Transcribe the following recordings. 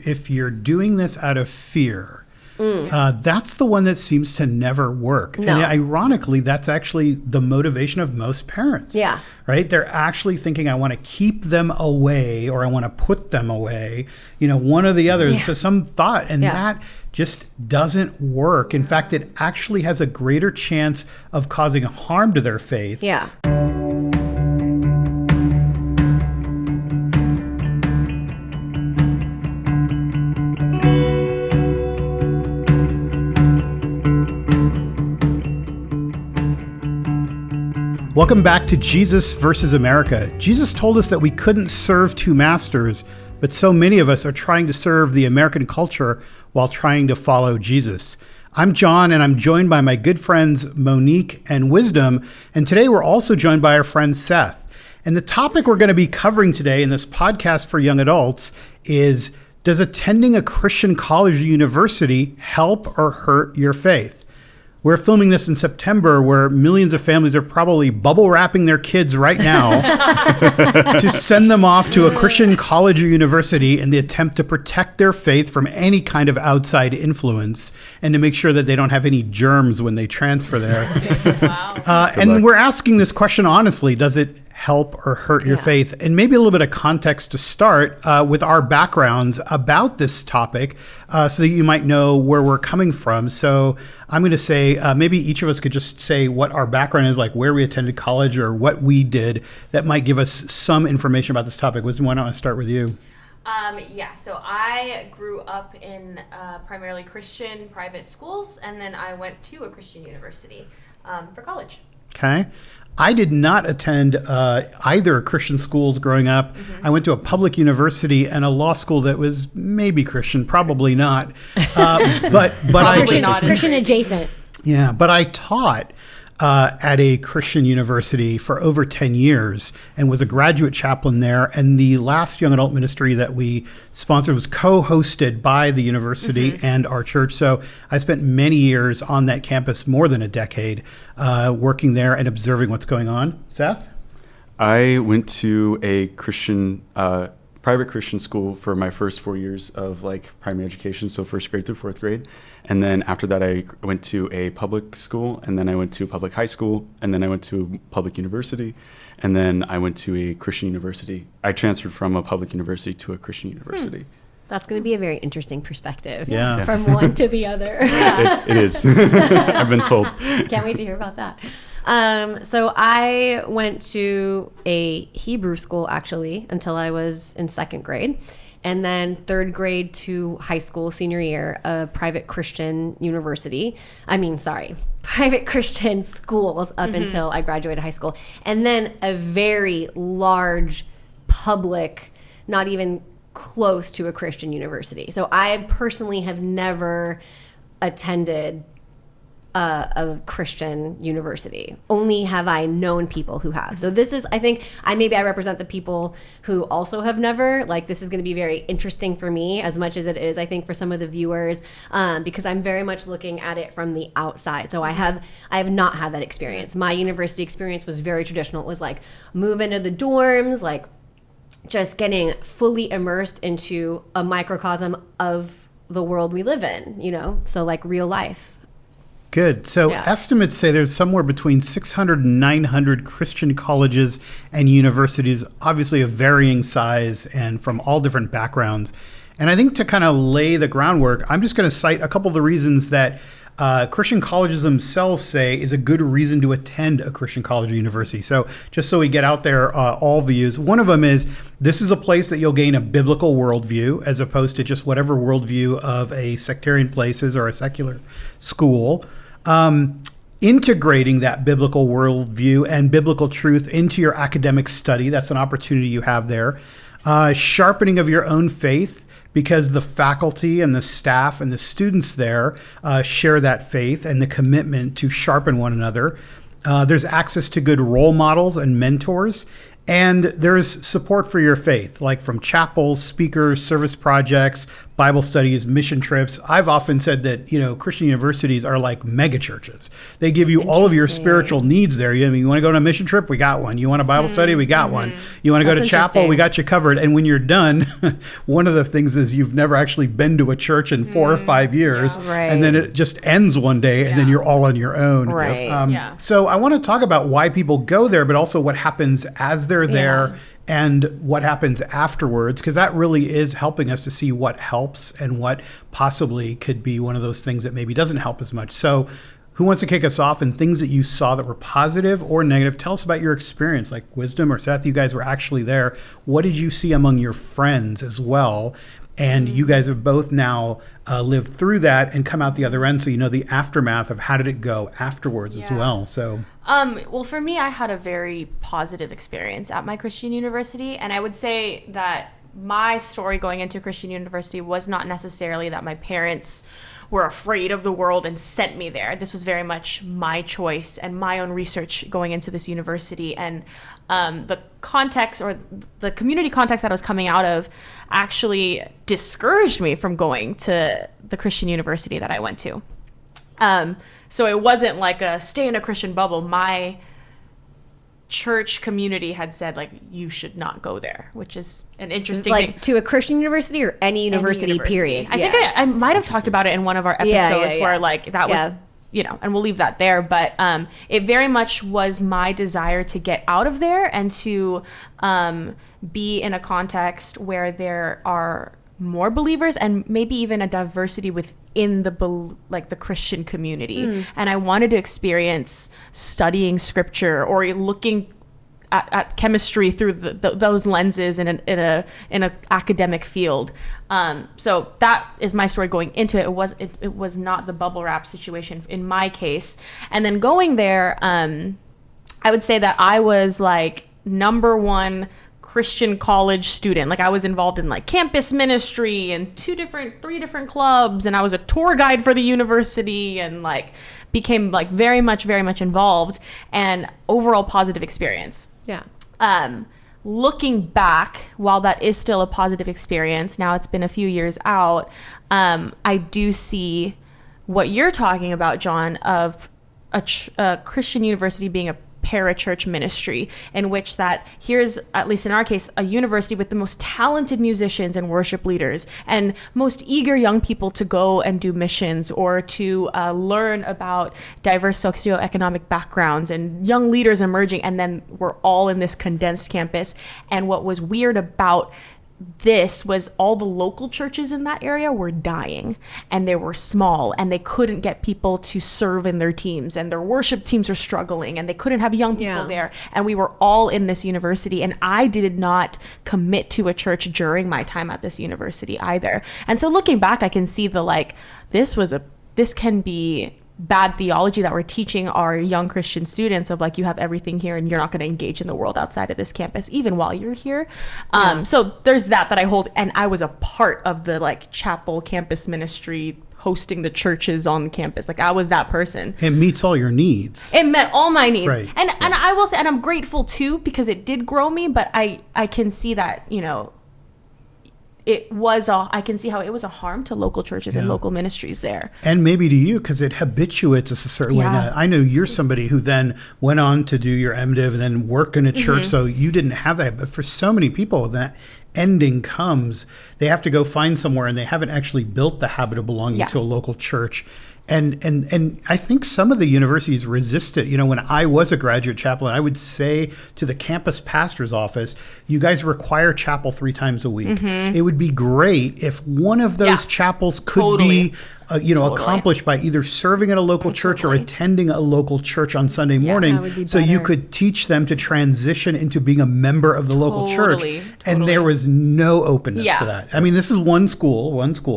if you're doing this out of fear, that's the one that seems to never work. No. And ironically, that's actually the motivation of most parents. Yeah. Right? They're actually thinking, I want to keep them away, or I want to put them away, one or the other. Yeah. So some thought, and Yeah. that just doesn't work. In fact, it actually has a greater chance of causing harm to their faith. Yeah. Welcome back to Jesus versus America. Jesus told us that we couldn't serve two masters, but so many of us are trying to serve the American culture while trying to follow Jesus. I'm John, and I'm joined by my good friends Monique and Wisdom, and today we're also joined by our friend Seth. And the topic we're going to be covering today in this podcast for young adults is, does attending a Christian college or university help or hurt your faith? We're filming this in September, where millions of families are probably bubble wrapping their kids right now to send them off to a Christian college or university in the attempt to protect their faith from any kind of outside influence and to make sure that they don't have any germs when they transfer there. Wow. And we're asking this question honestly, does it help or hurt your faith? And maybe a little bit of context to start with our backgrounds about this topic so that you might know where we're coming from. So I'm going to say maybe each of us could just say what our background is, like where we attended college or what we did that might give us some information about this topic. Wisdom, why don't I start with you? So I grew up in primarily Christian private schools, and then I went to a Christian university for college. Okay. I did not attend either Christian schools growing up. I went to a public university and a law school that was maybe Christian, probably not. But Probably not. Christian adjacent. Yeah, but I taught at a Christian university for over 10 years and was a graduate chaplain there. And the last young adult ministry that we sponsored was co-hosted by the university and our church. So I spent many years on that campus, more than a decade, working there and observing what's going on. Seth? I went to a Christian, private Christian school for my first 4 years of primary education, so first grade through fourth grade. And then after that, I went to a public school, and then I went to a public high school, and then I went to a public university, and then I went to a Christian university. I transferred from a public university to a Christian university. That's going to be a very interesting perspective from one to the other. It is. I've been told. Can't wait to hear about that. So I went to a Hebrew school, actually, until I was in second grade. And then third grade to high school, senior year, a private Christian university. Private Christian schools up until I graduated high school. And then a very large public, not even close to a Christian university. So I personally have never attended a Christian university. Only have I known people who have. So this is, I think, I represent the people who also have never. This is going to be very interesting for me as much as it is, I think, for some of the viewers, because I'm very much looking at it from the outside. So I have not had that experience. My university experience was very traditional. It was move into the dorms, just getting fully immersed into a microcosm of the world we live in, so real life. Good. So estimates say there's somewhere between 600 and 900 Christian colleges and universities, obviously of varying size and from all different backgrounds. And I think to kind of lay the groundwork, I'm just going to cite a couple of the reasons that Christian colleges themselves say is a good reason to attend a Christian college or university. So just so we get out there all views, one of them is this is a place that you'll gain a biblical worldview as opposed to just whatever worldview of a sectarian places or a secular school. Integrating that biblical worldview and biblical truth into your academic study. That's an opportunity you have there. Sharpening of your own faith, because the faculty and the staff and the students there share that faith and the commitment to sharpen one another. There's access to good role models and mentors. And there's support for your faith, like from chapels, speakers, service projects, Bible studies, mission trips. I've often said that, Christian universities are like mega churches. They give you all of your spiritual needs there. You want to go on a mission trip? We got one. You want a Bible study? We got one. You want to go to chapel? We got you covered. And when you're done, one of the things is you've never actually been to a church in 4 or 5 years. Yeah. Right. And then it just ends one day and then you're all on your own. Right. So I want to talk about why people go there, but also what happens as they're there. And what happens afterwards, because that really is helping us to see what helps and what possibly could be one of those things that maybe doesn't help as much. So who wants to kick us off, and things that you saw that were positive or negative? Tell us about your experience, like Wisdom or Seth, you guys were actually there. What did you see among your friends as well? And you guys have both now lived through that and come out the other end. So you know the aftermath of how did it go afterwards as well. So well, for me, I had a very positive experience at my Christian university. And I would say that my story going into Christian university was not necessarily that my parents were afraid of the world and sent me there. This was very much my choice and my own research going into this university. And the context, or the community context that I was coming out of, actually discouraged me from going to the Christian university that I went to. So it wasn't like a stay in a Christian bubble. My church community had said, like, you should not go there, which is an interesting thing. To a Christian university or any university, period? I think I might have talked about it in one of our episodes where like that was, and we'll leave that there. But it very much was my desire to get out of there and to be in a context where there are more believers and maybe even a diversity within the Christian community. And I wanted to experience studying scripture or looking at chemistry through those lenses in a academic field. So that is my story going into it. It was not the bubble wrap situation in my case. And then going there, I would say that I was like number one Christian college student. Like I was involved in like campus ministry and 3 different clubs, and I was a tour guide for the university and like became like very much involved, and overall positive experience. Yeah. Looking back, while that is still a positive experience, now it's been a few years out, I do see what you're talking about, John, of a Christian university being a parachurch ministry, in which that here's, at least in our case, a university with the most talented musicians and worship leaders and most eager young people to go and do missions or to learn about diverse socioeconomic backgrounds and young leaders emerging. And then we're all in this condensed campus. And what was weird about this was all the local churches in that area were dying, and they were small, and they couldn't get people to serve in their teams, and their worship teams were struggling, and they couldn't have young people there. And we were all in this university, and I did not commit to a church during my time at this university either. And so looking back, I can see this can be bad theology that we're teaching our young Christian students of like, you have everything here and you're not going to engage in the world outside of this campus even while you're here. So there's that I hold, and I was a part of the like chapel campus ministry, hosting the churches on campus. Like I was that person. It meets all your needs. It met all my needs. Right. And I will say, and I'm grateful too, because it did grow me, but I can see that, I can see how it was a harm to local churches and local ministries there. And maybe to you, because it habituates us a certain way. Now, I know you're somebody who then went on to do your MDiv and then work in a church, so you didn't have that. But for so many people, that ending comes, they have to go find somewhere, and they haven't actually built the habit of belonging to a local church. And I think some of the universities resist it. When I was a graduate chaplain, I would say to the campus pastor's office, you guys require chapel 3 times a week. It would be great if one of those chapels could be accomplished by either serving at a local church or attending a local church on Sunday morning, so you could teach them to transition into being a member of the local church. And there was no openness to that. I mean, this is one school,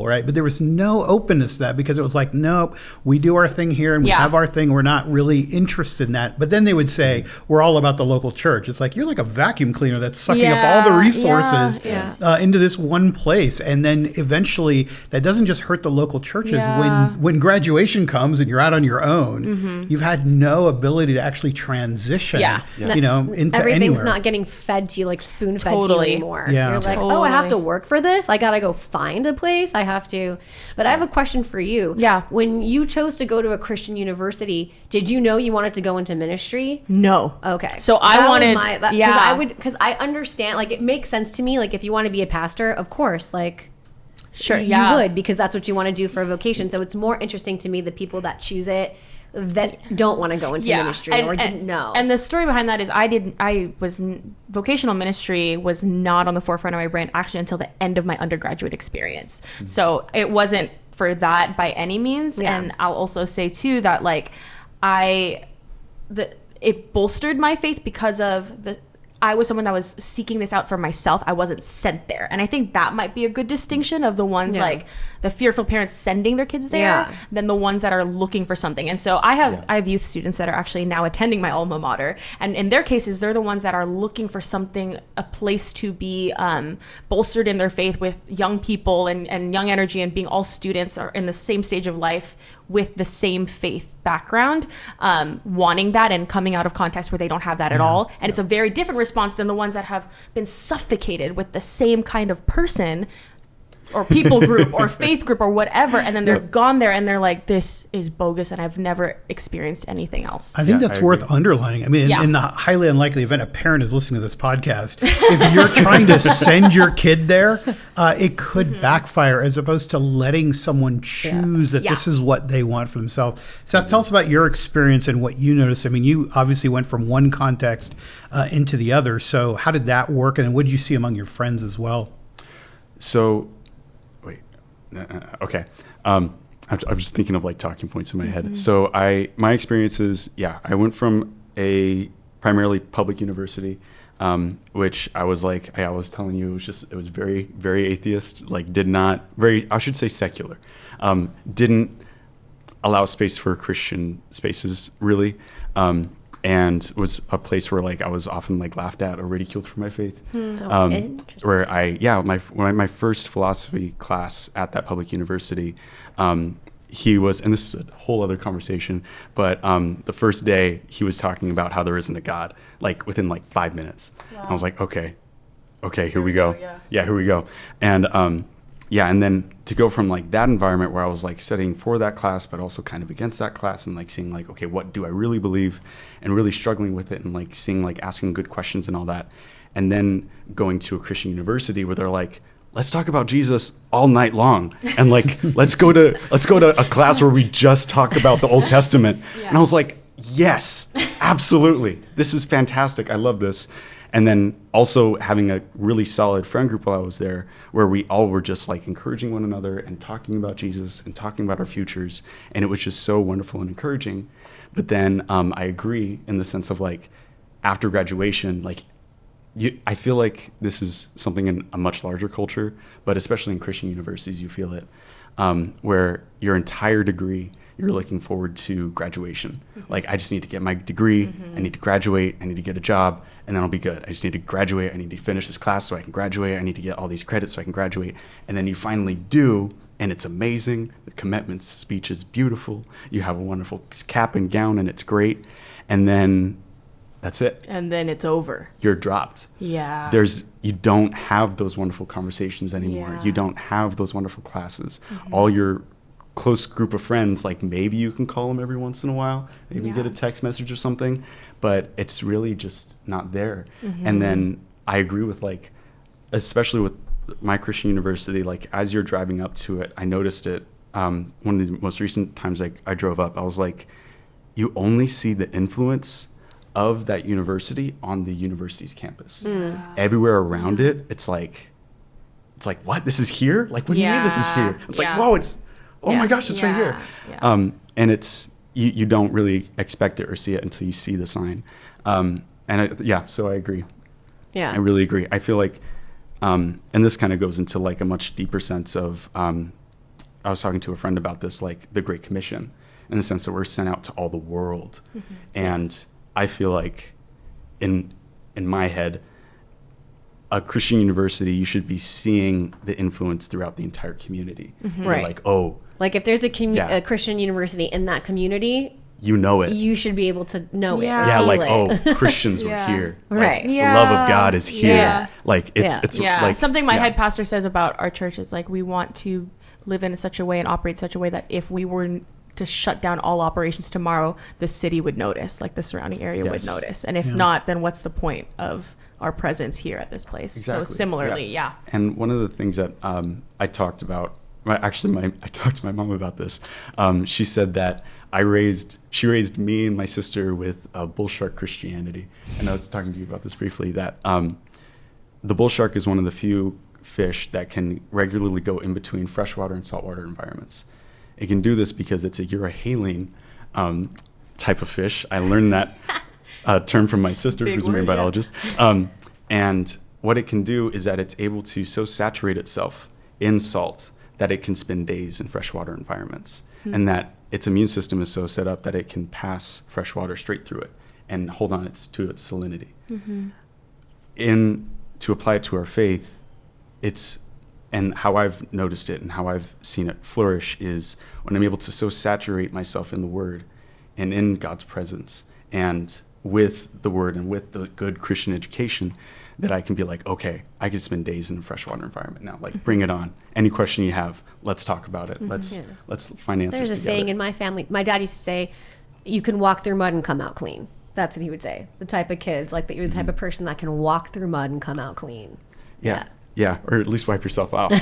right? But there was no openness to that, because it was like, nope, we do our thing here and we Yeah. have our thing. We're not really interested in that. But then they would say, we're all about the local church. It's like, you're like a vacuum cleaner that's sucking up all the resources into this one place. And then eventually that doesn't just hurt the local churches. Yeah. When graduation comes and you're out on your own, you've had no ability to actually transition, into Everything's anywhere. not getting fed to you, like spoon fed to you Totally. anymore. Yeah. You're like, oh, I Totally. have to work for this. I got to go find a place. I have to. But I have a question for you. Yeah. When you chose to go to a Christian university, did you know you wanted to go into ministry? No. Okay. So I wanted, because I understand, like, it makes sense to me. Like, if you want to be a pastor, of course, like, Sure. you Yeah. would, because that's what you want to do for a vocation. So it's more interesting to me the people that choose it that don't want to go into ministry or didn't know. And the story behind that is vocational ministry was not on the forefront of my brain actually until the end of my undergraduate experience. So it wasn't for that by any means. Yeah. And I'll also say too that like it bolstered my faith because of I was someone that was seeking this out for myself. I wasn't sent there. And I think that might be a good distinction of the ones like the fearful parents sending their kids there than the ones that are looking for something. And so I have youth students that are actually now attending my alma mater. And in their cases, they're the ones that are looking for something, a place to be bolstered in their faith with young people and young energy, and being all students are in the same stage of life with the same faith background, wanting that and coming out of context where they don't have that at all. And it's a very different response than the ones that have been suffocated with the same kind of person or people group or faith group or whatever. And then they're gone there and they're like, this is bogus and I've never experienced anything else. I think that's worth underlining. I mean, in the highly unlikely event a parent is listening to this podcast, if you're trying to send your kid there, it could backfire, as opposed to letting someone choose that this is what they want for themselves. Seth, tell us about your experience and what you noticed. I mean, you obviously went from one context into the other. So how did that work? And what did you see among your friends as well? So, okay. I'm just thinking of like talking points in my head. So my experiences, I went from a primarily public university, which I was like, I was telling you, it was very, very atheist, like I should say secular, didn't allow space for Christian spaces really. And was a place where like I was often like laughed at or ridiculed for my faith. Where my first philosophy class at that public university, he was, and this is a whole other conversation, but the first day he was talking about how there isn't a God, like within like 5 minutes. Wow. I was like, okay, here we go. Here we go. And and then to go from like that environment where I was like studying for that class, but also kind of against that class, and like seeing like, okay, what do I really believe, and really struggling with it, and like seeing like asking good questions and all that. And then going to a Christian university where they're like, let's talk about Jesus all night long. And like, let's go to a class where we just talk about the Old Testament. And I was like, yes, absolutely. This is fantastic. I love this. And then also having a really solid friend group while I was there, where we all were just like encouraging one another and talking about Jesus and talking about our futures. And it was just so wonderful and encouraging. But then I agree in the sense of like, after graduation, like I feel like this is something in a much larger culture, but especially in Christian universities, you feel it, where your entire degree, you're looking forward to graduation. Like, I just need to get my degree, I need to graduate, I need to get a job, and then I'll be good. I just need to graduate, I need to finish this class so I can graduate, I need to get all these credits so I can graduate. And then you finally do, and it's amazing. The commencement speech is beautiful. You have a wonderful cap and gown, and it's great. And then that's it. And then it's over. You're dropped. Yeah. You don't have those wonderful conversations anymore. Yeah. You don't have those wonderful classes. All your close group of friends, like maybe you can call them every once in a while, maybe get a text message or something, but it's really just not there. And then I agree with like, especially with my Christian university, like as you're driving up to it, I noticed it. One of the most recent times I drove up, I was like, you only see the influence of that university on the university's campus. Everywhere around it, it's like, what? This is here? Like, what do you mean this is here? It's like, whoa, oh my gosh, it's right here. Yeah. And it's, you don't really expect it or see it until you see the sign. So I agree. Yeah. I really agree. I feel like, and this kind of goes into like a much deeper sense of I was talking to a friend about this, like the Great Commission, in the sense that we're sent out to all the world. And I feel like in my head, a Christian university, you should be seeing the influence throughout the entire community. Right. Like, oh, like if there's a Christian university in that community, you know it. You should be able to know Yeah. it. Yeah, feel like, it. oh, Christians were Yeah. here. Right. Like, the love of God is here. Yeah. Like, it's Yeah, like, something my yeah. head pastor says about our church is like, we want to live in such a way and operate such a way that if we were to shut down all operations tomorrow, the city would notice, like the surrounding area would Yes. notice. And if not, then what's the point of our presence here at this place? Exactly. So similarly, yeah. And one of the things that I talked about, I talked to my mom about this. She said that she raised me and my sister with bull shark Christianity. And I was talking to you about this briefly, that the bull shark is one of the few fish that can regularly go in between freshwater and saltwater environments. It can do this because it's a Eurohaline type of fish. I learned that term from my sister, Big who's a marine word, yeah. biologist. And what it can do is that it's able to so saturate itself in salt that it can spend days in freshwater environments. And that its immune system is so set up that it can pass fresh water straight through it and hold on to its salinity. To apply it to our faith, and how I've noticed it and how I've seen it flourish is when I'm able to so saturate myself in the Word and in God's presence and with the Word and with the good Christian education, that I can be like, okay, I can spend days in a freshwater environment now. Like, bring it on. Any question you have, let's talk about it. Let's find answers There's a together. saying in my family. My dad used to say, "You can walk through mud and come out clean." That's what he would say. The type of kids, like that you're the type of person that can walk through mud and come out clean. Yeah, or at least wipe yourself out.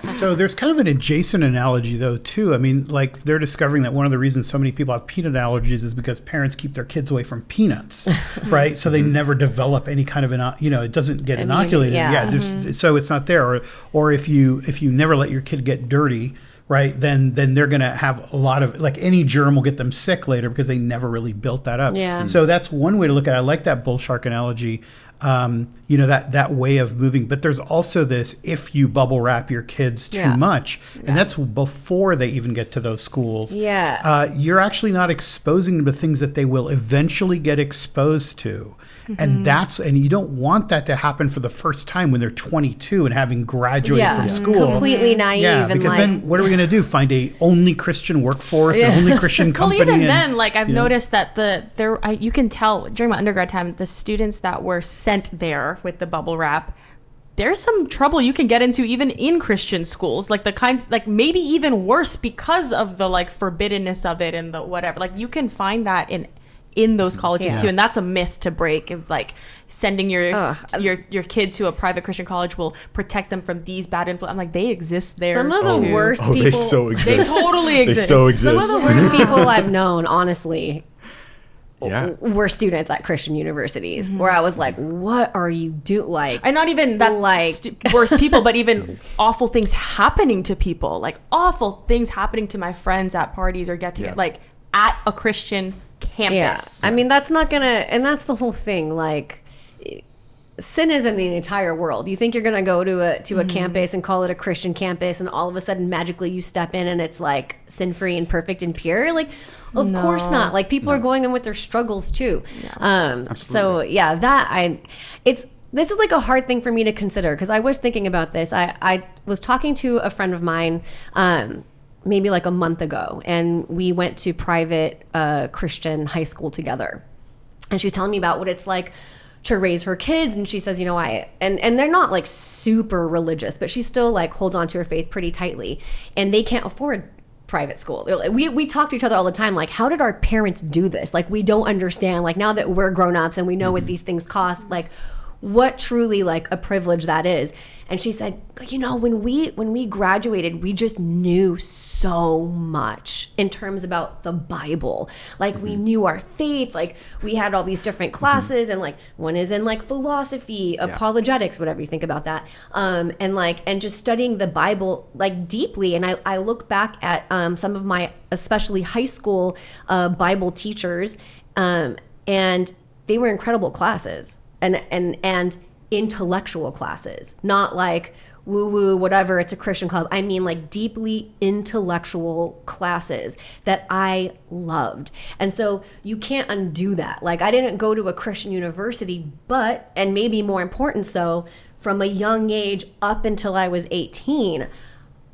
So there's kind of an adjacent analogy, though, too. I mean, like, they're discovering that one of the reasons so many people have peanut allergies is because parents keep their kids away from peanuts, right? So they never develop any kind of, it doesn't get inoculated. So it's not there. Or if you never let your kid get dirty, right, then they're going to have a lot of, like, any germ will get them sick later because they never really built that up. Yeah. So that's one way to look at it. I like that bull shark analogy. That way of moving, but there's also this, if you bubble wrap your kids too much, and that's before they even get to those schools, you're actually not exposing them to things that they will eventually get exposed to. And you don't want that to happen for the first time when they're 22 and having graduated from school. Completely naive. Yeah, because then what are we going to do? Find a only Christian workforce, an only Christian company? Well, even then, like, I've noticed that you can tell during my undergrad time, the students that were sent there with the bubble wrap, there's some trouble you can get into even in Christian schools, like the kinds, like maybe even worse because of the like forbiddenness of it and the whatever. Like, you can find that in those colleges too, and that's a myth to break. Of like sending your kid to a private Christian college will protect them from these bad influences. I'm like, they exist there. Some of the worst people. They so exist. They totally exist. They so exist. Some of the worst people I've known, honestly, Yeah. were students at Christian universities, where I was like, what are you doing? Like, And not even that, like, worse people, but even awful things happening to people, like awful things happening to my friends at parties or get together, like at a Christian campus. I mean, that's not gonna, and that's the whole thing. Like, sin is in the entire world. You think you're gonna go to a campus and call it a Christian campus, and all of a sudden magically you step in and it's like sin free and perfect and pure? Like, of course not. Like, people are going in with their struggles too. So this is like a hard thing for me to consider, because I was thinking about this. I was talking to a friend of mine maybe like a month ago, and we went to private Christian high school together, and she was telling me about what it's like to raise her kids. And she says, and they're not like super religious, but she still like holds on to her faith pretty tightly, and they can't afford private school. We talk to each other all the time, like, how did our parents do this? Like, we don't understand, like, now that we're grown-ups and we know what these things cost, like, what truly like a privilege that is. And she said, when we graduated, we just knew so much in terms about the Bible. Like, we knew our faith, like, we had all these different classes, and like one is in like philosophy, apologetics, whatever you think about that, and just studying the Bible like deeply. And I look back at some of my especially high school Bible teachers, and they were incredible classes. And intellectual classes, not like woo-woo, whatever, it's a Christian club. I mean like deeply intellectual classes that I loved. And so you can't undo that. Like I didn't go to a Christian university, but, and maybe more important so, from a young age up until I was 18,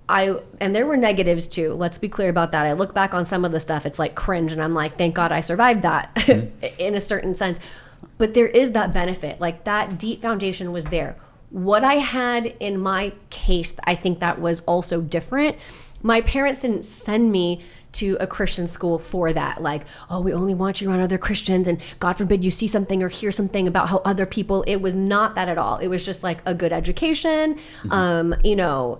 and there were negatives too. Let's be clear about that. I look back on some of the stuff, it's like cringe, and I'm like, thank God I survived that in a certain sense. But there is that benefit. Like that deep foundation was there. What I had in my case, I think that was also different. My parents didn't send me to a Christian school for that. Like, oh, we only want you around other Christians, and God forbid you see something or hear something about how other people. It was not that at all. It was just like a good education. You know,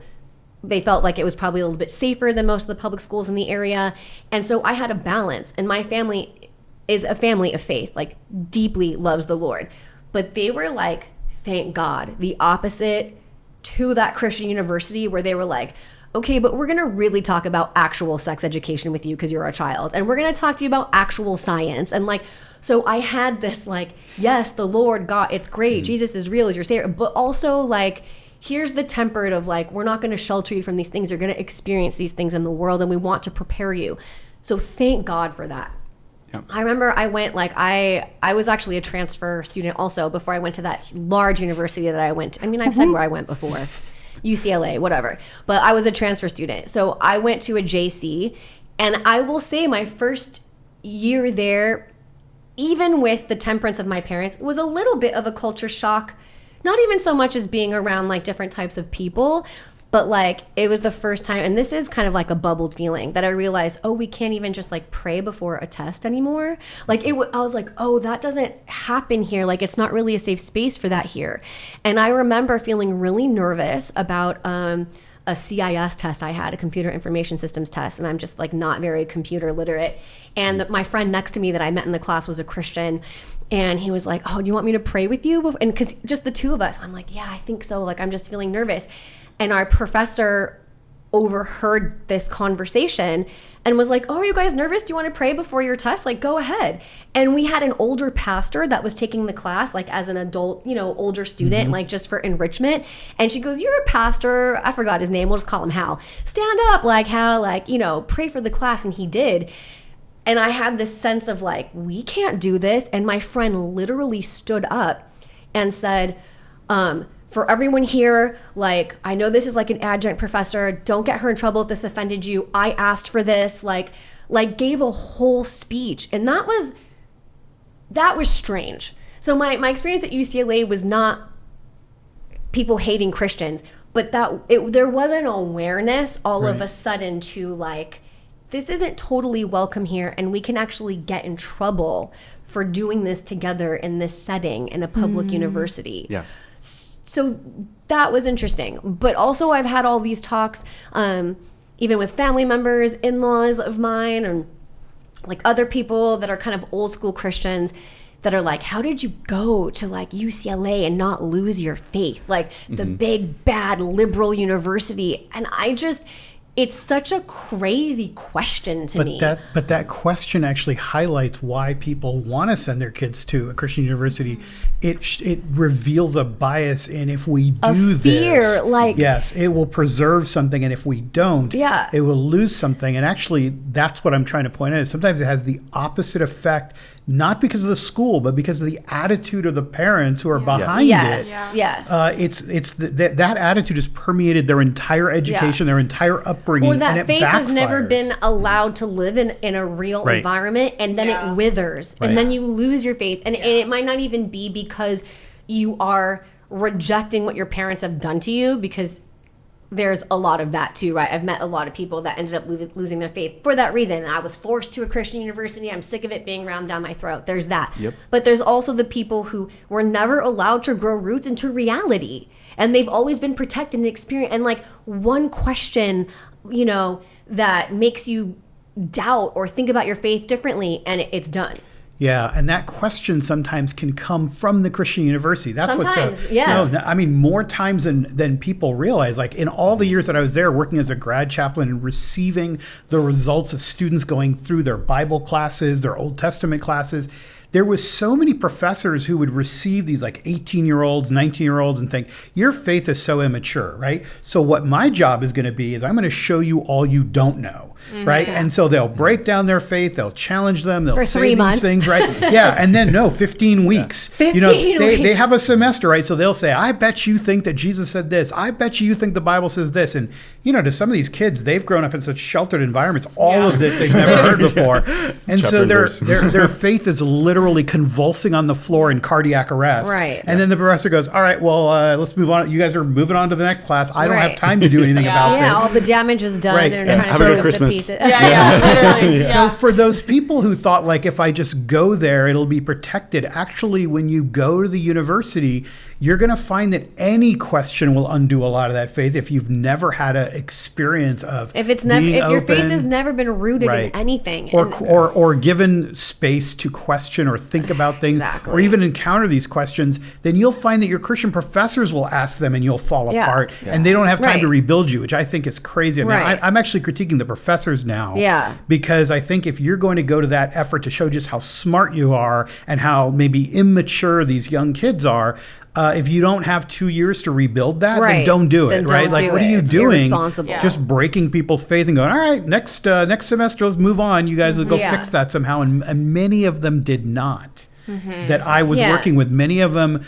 they felt like it was probably a little bit safer than most of the public schools in the area. And so I had a balance, and my family is a family of faith, like deeply loves the Lord. But they were like, thank God, the opposite to that Christian university where they were like, okay, but we're going to really talk about actual sex education with you because you're a child. And we're going to talk to you about actual science. And like, so I had this like, yes, the Lord, God, it's great. Jesus is real, is your savior. But also like, here's the temperate of like, we're not going to shelter you from these things. You're going to experience these things in the world, and we want to prepare you. So thank God for that. Yep. I remember I went like, I was actually a transfer student also before I went to that large university that I went to. I mean, I've said where I went before, UCLA, whatever, but I was a transfer student. So I went to a JC, and I will say my first year there, even with the temperance of my parents, was a little bit of a culture shock. Not even so much as being around like different types of people, but like it was the first time, and this is kind of like a bubbled feeling, that I realized, oh, we can't even just like pray before a test anymore. Like I was like, oh, that doesn't happen here. Like it's not really a safe space for that here. And I remember feeling really nervous about a CIS test I had, a computer information systems test, and I'm just like not very computer literate. And my friend next to me that I met in the class was a Christian, and he was like, oh, do you want me to pray with you? And because just the two of us, I'm like, yeah, I think so. Like I'm just feeling nervous. And our professor overheard this conversation and was like, oh, are you guys nervous? Do you want to pray before your test? Like, go ahead. And we had an older pastor that was taking the class, like as an adult, you know, older student, like just for enrichment. And she goes, you're a pastor. I forgot his name. We'll just call him Hal. Stand up, like Hal, like, you know, pray for the class. And he did. And I had this sense of like, we can't do this. And my friend literally stood up and said, for everyone here, like, I know this is like an adjunct professor. Don't get her in trouble if this offended you. I asked for this, like gave a whole speech. And that was strange. So my experience at UCLA was not people hating Christians, but there was an awareness all of a sudden to like, this isn't totally welcome here, and we can actually get in trouble for doing this together in this setting in a public university. Yeah. So that was interesting. But also I've had all these talks, even with family members, in-laws of mine, and like other people that are kind of old school Christians that are like, how did you go to like UCLA and not lose your faith? Like the big, bad liberal university. And it's such a crazy question to me. But that question actually highlights why people want to send their kids to a Christian university. It reveals a bias in, if we do fear, this, like, yes, it will preserve something, and if we don't, it will lose something. And actually, that's what I'm trying to point out. Is sometimes it has the opposite effect, not because of the school, but because of the attitude of the parents who are behind it. Yes. That attitude has permeated their entire education, their entire upbringing, or that and it faith has never backfires. been allowed to live in a real environment, and then it withers, and then you lose your faith, and it might not even be because you are rejecting what your parents have done to you, because there's a lot of that too, right? I've met a lot of people that ended up losing their faith for that reason. I was forced to a Christian university. I'm sick of it being rammed down my throat. There's that. Yep. But there's also the people who were never allowed to grow roots into reality. And they've always been protected and experienced. And like one question, you know, that makes you doubt or think about your faith differently, and it's done. Yeah, and that question sometimes can come from the Christian university. That's sometimes, what's yes. No, I mean, more times than people realize. Like in all the years that I was there working as a grad chaplain and receiving the results of students going through their Bible classes, their Old Testament classes, there was so many professors who would receive these like 18-year-olds, 19-year-olds and think, your faith is so immature, right? So what my job is going to be is I'm going to show you all you don't know. Right. And so they'll break down their faith. They'll challenge them. They'll For say 3 these months. things. Right. Yeah. And then 15 weeks. 15 they have a semester. Right. So they'll say, I bet you think that Jesus said this. I bet you think the Bible says this. And, to some of these kids, they've grown up in such sheltered environments. All of this they've never heard before. And Chapter so and verse. their faith is literally convulsing on the floor in cardiac arrest. Right. And then the professor goes, all right, well, let's move on. You guys are moving on to the next class. I don't have Right. time to do anything about Yeah, all this. the damage is done. Right. And And trying have to a good pick up the Christmas. pieces. Literally. So for those people who thought like if I just go there, it'll be protected. Actually, when you go to the university, you're going to find that any question will undo a lot of that faith if you've never had an experience of If your faith open, has never been rooted Right. in anything, or, and- or given space to question or think about things Exactly. or even encounter these questions, then you'll find that your Christian professors will ask them and you'll fall Yeah. apart and they don't have time to Right. rebuild you, which I think is crazy. I mean, Right. I'm actually critiquing the professors now Yeah. because I think if you're going to go to that effort to show just how smart you are and how maybe immature these young kids are, if you don't have 2 years to rebuild that, then Right. don't do it, Then right? don't Like, do what are it. you It's doing? irresponsible. Yeah. Just breaking people's faith and going, all right, next semester, let's move on. You guys will go Yeah. fix that somehow. And many of them did not. That I was Yeah. working with, many of them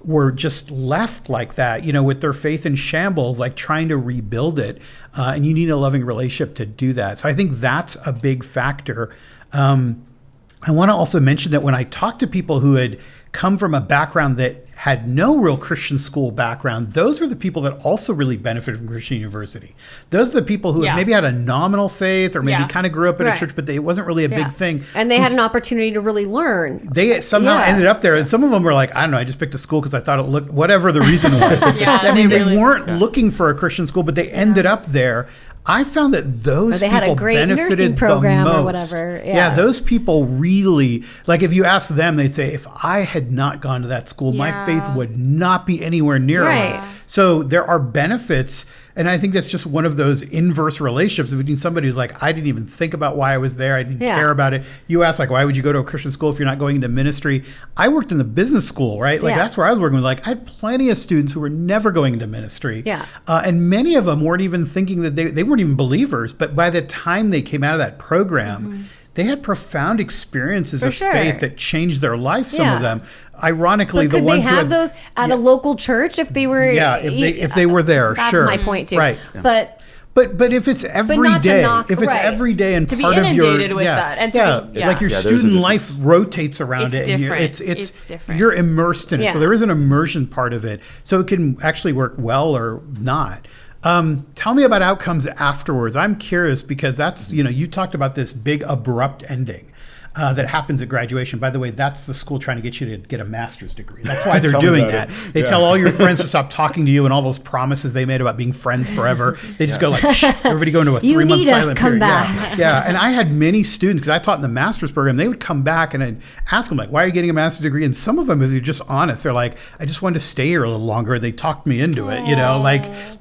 were just left like that, with their faith in shambles, like trying to rebuild it. And you need a loving relationship to do that. So I think that's a big factor. I want to also mention that when I talked to people who had come from a background that had no real Christian school background, those were the people that also really benefited from Christian University. Those are the people who Yeah. maybe had a nominal faith or maybe Yeah. kind of grew up in a Right. church, but it wasn't really a Yeah. big thing. And they had an opportunity to really learn. They somehow Yeah. ended up there, and some of them were like, I don't know, I just picked a school because I thought it looked, whatever the reason was. Yeah, I mean, they they really- weren't looking for a Christian school, but they ended up there. I found that those Or they people had a great benefited nursing program the or most. whatever. Yeah, Yeah. those people really, like if you ask them, they'd say, if I had not gone to that school, my Yeah. faith would not be anywhere near Right. it. So there are benefits. And I think that's just one of those inverse relationships between somebody who's like, I didn't even think about why I was there. I didn't Yeah. care about it. You ask like, why would you go to a Christian school if you're not going into ministry? I worked in the business school, right? Like Yeah. that's where I was working with. Like I had plenty of students who were never going into ministry. Yeah. And many of them weren't even thinking that they weren't even believers. But by the time they came out of that program, they had profound experiences For of sure. faith that changed their life. Some Yeah. of them, ironically, But the could they ones who have had those at a local church if they were? Yeah, if they were there, that's sure. my point too. Right. But But if it's every not to day, knock- if it's right. every day and To be part of your inundated with that and to be- like your Yeah, there's a student life difference. rotates around It's it, and different. it's It's different. you're immersed in it. So Yeah. there is an immersion part of it. So it can actually work well or not. Tell me about outcomes afterwards. I'm curious because that's you talked about this big abrupt ending. That happens at graduation. By the way, that's the school trying to get you to get a master's degree. That's why they're Tell me doing about that. it. They Yeah. tell all your friends to stop talking to you and all those promises they made about being friends forever. They just go like, shh, everybody go into a You 3-month need us, silent come period. back. Yeah. And I had many students, because I taught in the master's program, they would come back and I'd ask them like, why are you getting a master's degree? And some of them, if they're just honest, they're like, I just wanted to stay here a little longer. They talked me into it,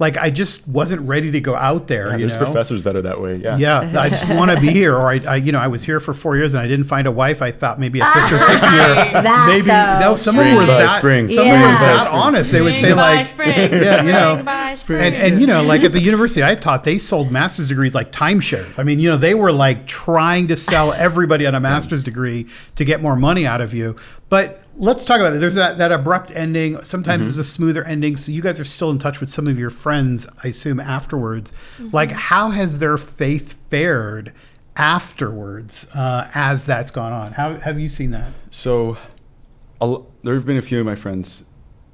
like I just wasn't ready to go out there. Yeah, there's professors that are that way. Yeah. Yeah, I just want to be here. Or I was here for 4 years and I didn't find a wife. I thought maybe a 5th or 6th year. That, Maybe though. some of Spring them were by that. spring. Some of them were Yeah. that honest. They would say Spring by like, spring. yeah, Spring by spring. and like at the university I taught, they sold master's degrees like timeshares. I mean, they were like trying to sell everybody on a master's degree to get more money out of you. But let's talk about it. There's that abrupt ending. Sometimes there's a smoother ending. So you guys are still in touch with some of your friends, I assume, afterwards. Like, how has their faith fared afterwards as that's gone on? How have you seen that? So there have been a few of my friends.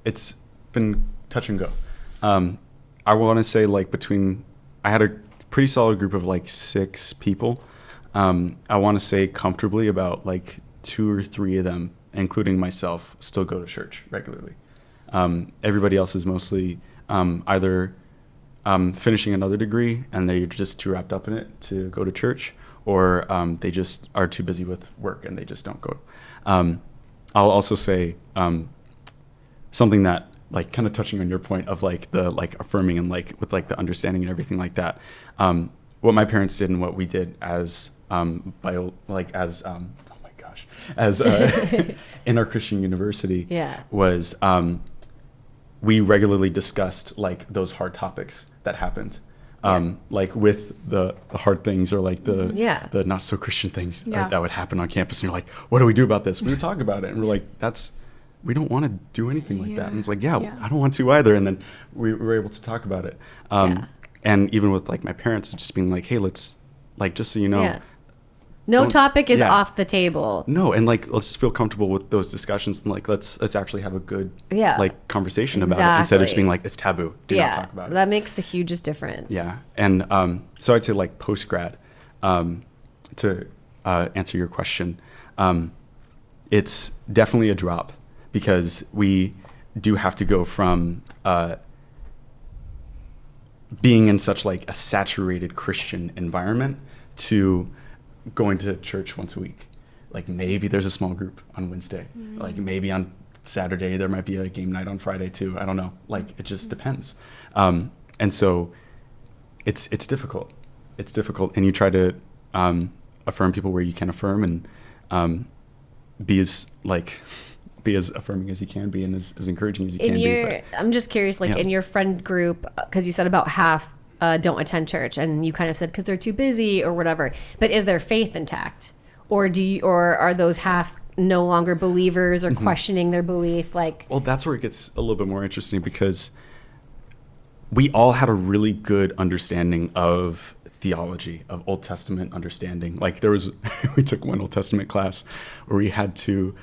It's been touch and go. I want to say I had a pretty solid group of like 6 people. I want to say comfortably about like 2 or 3 of them, including myself, still go to church regularly. Everybody else is mostly either finishing another degree and they're just too wrapped up in it to go to church, or they just are too busy with work and they just don't go. I'll also say something that, like, kind of touching on your point of like the like affirming and like with like the understanding and everything like that. What my parents did and what we did as oh my god, gosh, as in our Christian university, Yeah. was we regularly discussed like those hard topics that happened. Like with the hard things or like the not so Christian things that would happen on campus. And you're like, what do we do about this? We would talk about it. And we're like, we don't want to do anything like that. And it's like, I don't want to either. And then we were able to talk about it. And even with like my parents just being like, hey, let's like, just so you know, no topic is off the table. No, and like let's feel comfortable with those discussions and like let's actually have a good like conversation about it instead of just being like it's taboo. Do not talk about it. That makes the hugest difference. Yeah, and so I'd say like post grad, to answer your question, it's definitely a drop because we do have to go from being in such like a saturated Christian environment to going to church once a week. Like maybe there's a small group on Wednesday. Like maybe on Saturday there might be a game night on Friday too. I don't know. Like it just depends. And so it's difficult. It's difficult, and you try to affirm people where you can affirm and be as affirming as you can be and as encouraging as you can be. I'm just curious, like in your friend group, because you said about half don't attend church, and you kind of said because they're too busy or whatever. But is their faith intact, or are those half no longer believers or questioning their belief? Like, well, that's where it gets a little bit more interesting because we all had a really good understanding of theology, of Old Testament understanding. Like we took one Old Testament class where we had to.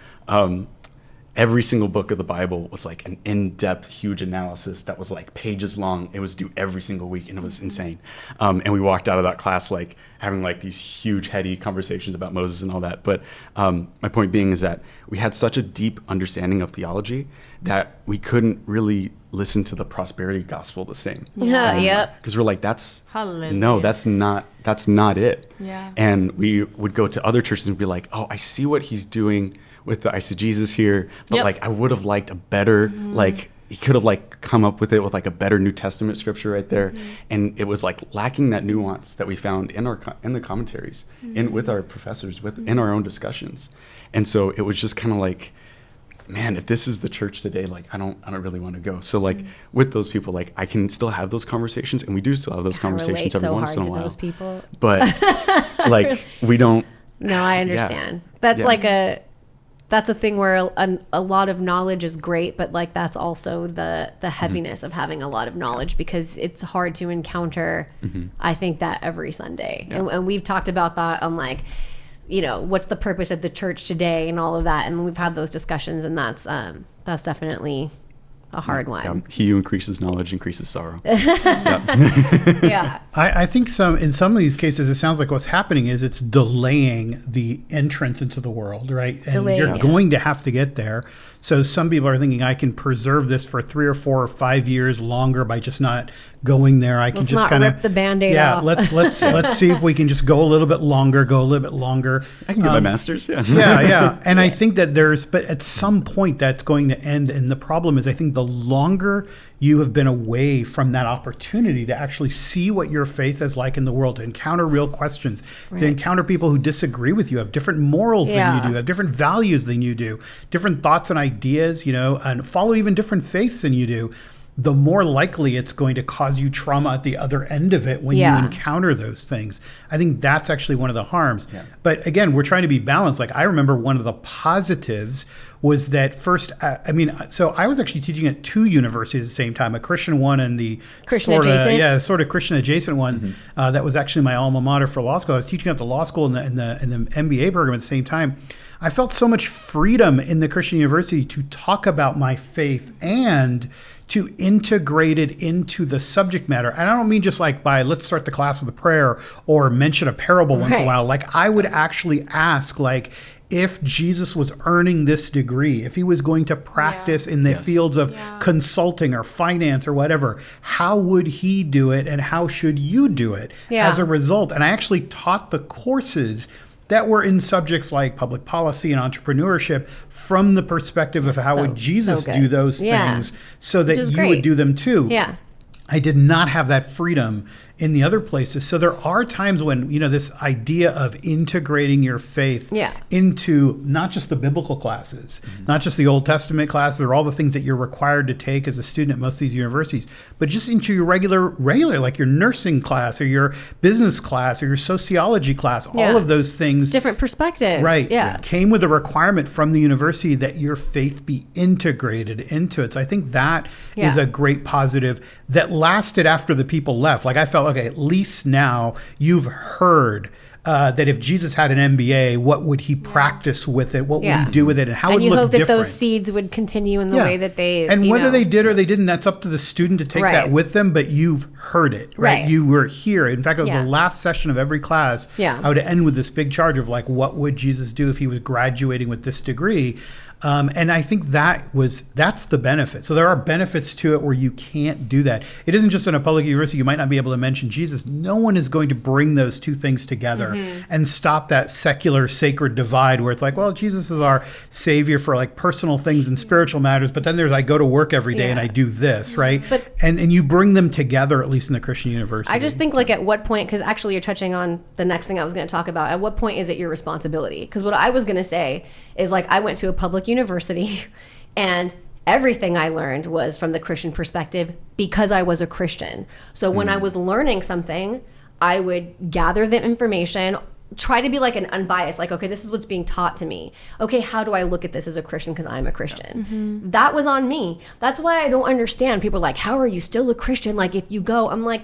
Every single book of the Bible was like an in-depth, huge analysis that was like pages long. It was due every single week, and it was insane. And we walked out of that class like having like these huge, heady conversations about Moses and all that. But my point being is that we had such a deep understanding of theology that we couldn't really listen to the prosperity gospel the same. Because we're like, that's not it. Yeah. And we would go to other churches and be like, oh, I see what he's doing with the eisegesis here, but like I would have liked a better like he could have like come up with it with like a better New Testament scripture right there, and it was like lacking that nuance that we found in the commentaries, in with our professors, in our own discussions. And so it was just kind of like, man, if this is the church today, like I don't really want to go. So like with those people, like I can still have those conversations, and we do still have those conversations every once in a while. Those people, but like we don't. No, I understand. That's like that's a thing where a lot of knowledge is great, but like that's also the heaviness of having a lot of knowledge, because it's hard to encounter. I think that every Sunday, and we've talked about that on like, what's the purpose of the church today and all of that, and we've had those discussions, and that's definitely a hard one. He who increases knowledge increases sorrow. I think in some of these cases, it sounds like what's happening is it's delaying the entrance into the world, right? And you're going to have to get there. So some people are thinking, I can preserve this for 3 or 4 or 5 years longer by just not going there. I can just kind of rip the Band-Aid off. let's see if we can just go a little bit longer. I can get my master's. And I think that but at some point that's going to end. And the problem is, I think the longer you have been away from that opportunity to actually see what your faith is like in the world, to encounter real questions, to encounter people who disagree with you, have different morals than you do, have different values than you do, different thoughts and ideas, and follow even different faiths than you do, the more likely it's going to cause you trauma at the other end of it when you encounter those things. I think that's actually one of the harms. But again, we're trying to be balanced. Like I remember one of the positives was that first, so I was actually teaching at 2 universities at the same time, a Christian one and the sort of Christian adjacent one. That was actually my alma mater for law school. I was teaching at the law school and the MBA program at the same time. I felt so much freedom in the Christian university to talk about my faith and to integrate it into the subject matter. And I don't mean just like let's start the class with a prayer or mention a parable once in a while. Like I would actually ask, like, if Jesus was earning this degree, if he was going to practice in the fields of consulting or finance or whatever, how would he do it and how should you do it as a result? And I actually taught the courses that were in subjects like public policy and entrepreneurship from the perspective of how would Jesus do those things so that you would do them too. I did not have that freedom in the other places. So there are times when, this idea of integrating your faith into not just the biblical classes, not just the Old Testament classes or all the things that you're required to take as a student at most of these universities, but just into your regular, like your nursing class or your business class or your sociology class, all of those things. It's different perspective. Right. Yeah. Came with a requirement from the university that your faith be integrated into it. So I think that is a great positive that lasted after the people left. Like I felt, okay, at least now you've heard that if Jesus had an MBA, what would he practice with it? What would he do with it? And how would it look different? And you hope that those seeds would continue in the way that they... And whether they did or they didn't, that's up to the student to take that with them, but you've heard it, right? You were here. In fact, it was the last session of every class. I would end with this big charge of like, what would Jesus do if he was graduating with this degree? And I think that's the benefit. So there are benefits to it where you can't do that. It isn't just in a public university. You might not be able to mention Jesus. No one is going to bring those two things together and stop that secular sacred divide where it's like, well, Jesus is our savior for like personal things and spiritual matters. But then there's, I go to work every day and I do this, right? But, and you bring them together, at least in the Christian university. I just think like at what point, because actually you're touching on the next thing I was going to talk about. At what point is it your responsibility? Because what I was going to say is like, I went to a public university and everything I learned was from the Christian perspective because I was a Christian. So when I was learning something, I would gather the information, try to be like an unbiased, like, okay, this is what's being taught to me. Okay, how do I look at this as a Christian because I'm a Christian? That was on me. That's why I don't understand. People are like, how are you still a Christian? Like if you go, I'm like,